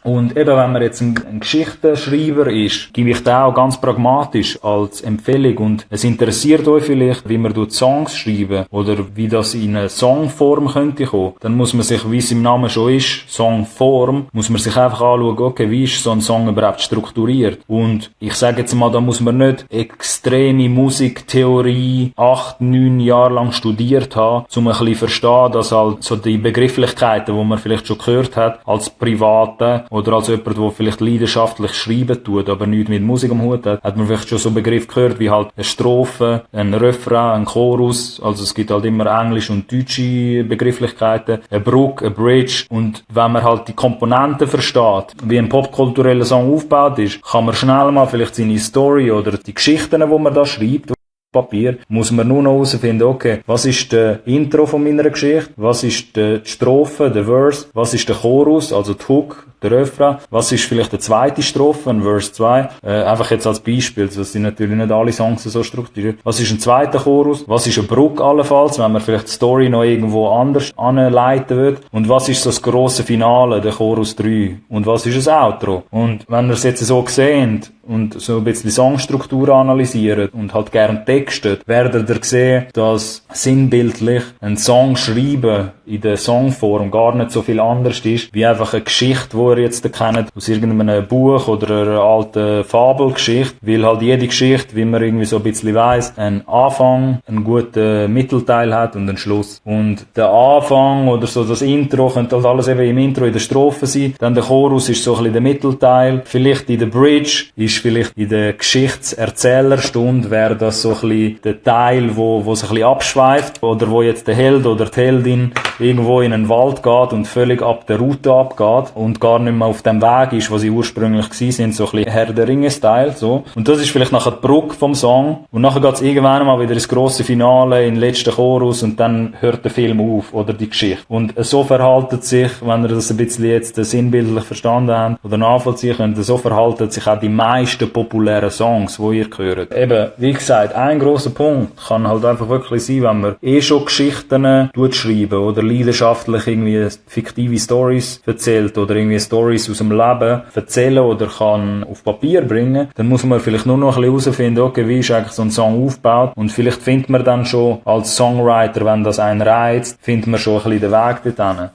Und eben, wenn man jetzt ein Geschichtenschreiber ist, gebe ich da auch ganz pragmatisch als Empfehlung. Und es interessiert euch vielleicht, wie man Songs schreiben oder wie das in eine Songform könnte kommen. Dann muss man sich, wie es im Namen schon ist, Songform, muss man sich einfach anschauen, okay, wie ist so ein Song überhaupt strukturiert. Und ich sage jetzt mal, da muss man nicht extreme Musiktheorie 8, 9 Jahre lang studiert haben, um ein bisschen verstehen, dass halt so die Begrifflichkeiten, die man vielleicht schon gehört hat, als Private oder als jemand, der vielleicht leidenschaftlich schreiben tut, aber nichts mit Musik am Hut hat man vielleicht schon so Begriff gehört, wie halt eine Strophe, ein Refrain, ein Chorus, also es gibt halt immer englische und deutsche Begrifflichkeiten, eine Brücke, eine Bridge, und wenn man halt die Komponenten versteht, wie ein popkultureller Song aufgebaut ist, kann man schnell mal vielleicht seine Story oder die Geschichten, die man da schreibt, Papier, muss man nur noch herausfinden, okay, was ist der Intro von meiner Geschichte, was ist die Strophe, der Verse, was ist der Chorus, also die Hook, der Refrain, was ist vielleicht die zweite Strophe, ein Verse 2, einfach jetzt als Beispiel, das sind natürlich nicht alle Songs so strukturiert, was ist ein zweiter Chorus, was ist eine Brücke allenfalls, wenn man vielleicht die Story noch irgendwo anders anleiten will, und was ist so das grosse Finale, der Chorus 3, und was ist ein Outro, und wenn ihr es jetzt so seht und so ein bisschen Songstruktur analysiert und halt gern textet, werdet ihr sehen, dass sinnbildlich ein Song schreiben in der Songform gar nicht so viel anders ist, wie einfach eine Geschichte, die ihr jetzt kennt, aus irgendeinem Buch oder einer alten Fabelgeschichte, weil halt jede Geschichte, wie man irgendwie so ein bisschen weiss, einen Anfang, einen guten Mittelteil hat und einen Schluss. Und der Anfang oder so das Intro könnte halt alles eben im Intro in der Strophe sein, dann der Chorus ist so ein bisschen der Mittelteil, vielleicht in der Bridge ist vielleicht in der Geschichtserzählerstunde wäre das so ein bisschen der Teil, wo es ein bisschen abschweift, oder wo jetzt der Held oder die Heldin irgendwo in einen Wald geht und völlig ab der Route abgeht und gar nicht mehr auf dem Weg ist, wo sie ursprünglich gewesen sind, so ein bisschen Herr der Ringe-Style, so. Und das ist vielleicht nachher die Brücke vom Song, und nachher geht es irgendwann mal wieder ins grosse Finale, in den letzten Chorus, und dann hört der Film auf, oder die Geschichte. Und so verhaltet sich, wenn ihr das ein bisschen jetzt sinnbildlich verstanden habt, oder nachvollziehen könnt, so verhalten sich auch die meisten populären Songs, die ihr hört. Eben, wie gesagt, ein grosser Punkt kann halt einfach wirklich sein, wenn man schon Geschichten schreiben oder leidenschaftlich irgendwie fiktive Stories erzählt oder irgendwie Stories aus dem Leben erzählen oder kann auf Papier bringen, dann muss man vielleicht nur noch ein bisschen herausfinden, okay, wie ist eigentlich so ein Song aufgebaut, und vielleicht findet man dann schon als Songwriter, wenn das einen reizt, findet man schon ein bisschen den Weg dorthin.